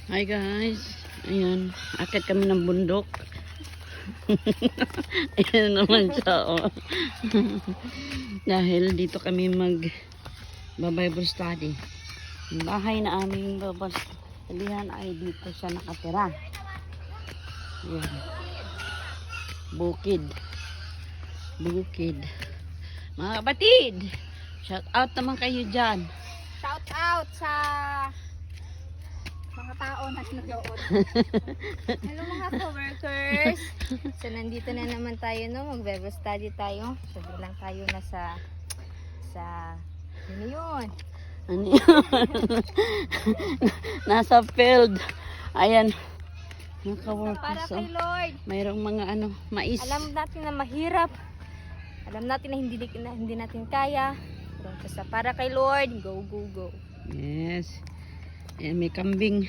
Hi guys. Ayan. Akit kami ng bundok. Ayan naman siya. Oh. Dahil dito kami Bible study. Yung bahay na aming Bible studyhan ay dito siya nakatira. Ayan. Bukid. Mga kapatid. Shout out naman kayo dyan. Shout out sa mga tao na nag-ood. Hello mga co-workers. So nandito na naman tayo, no? Mag-Bible study tayo. So lang tayo na sa ano yun? Ano yun? Nasa field. Ayan. Mga ka-workers. Para kay Lord. Mayroong mga mais. Alam natin na mahirap. Alam natin na hindi natin kaya. Pero sa para kay Lord, go, go, go. Yes. Ayan, may kambing.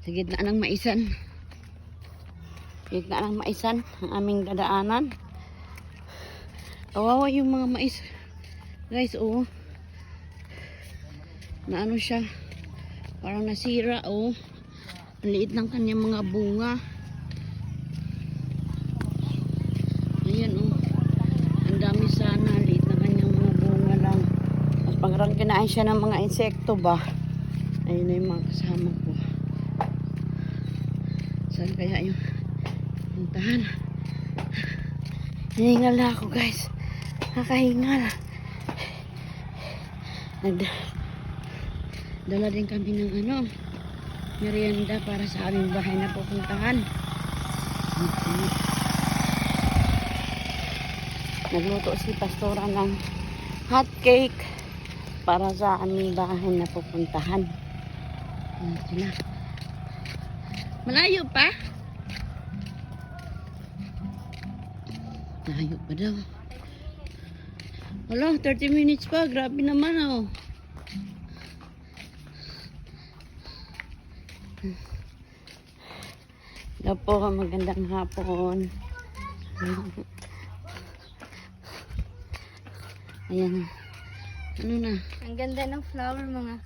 Sa gitna ng maisan. Ang aming dadaanan. Kawawa yung mga mais. Guys, oh. Na ano siya. Parang nasira, oh. Ang liit ng kanyang mga bunga. Ayan, oh. Ang dami sana. Liit ng kanyang mga bunga lang. At parang kinain siya ng mga insekto ba? Ayun na yung mga kasama ko. Saan kaya yung puntahan? Hiningal na ako, guys. Nakahingal. Dala din kami ng merienda para sa aming bahay na pupuntahan. Nagluto si Pastora ng hot cake para sa aming bahay na pupuntahan. Sila. Malayo pa? Malayo pa daw. Wala, 30 minutes pa. Grabe naman, oh. Hello po, magandang hapon. Ayan. Ano na? Ang ganda ng flower mga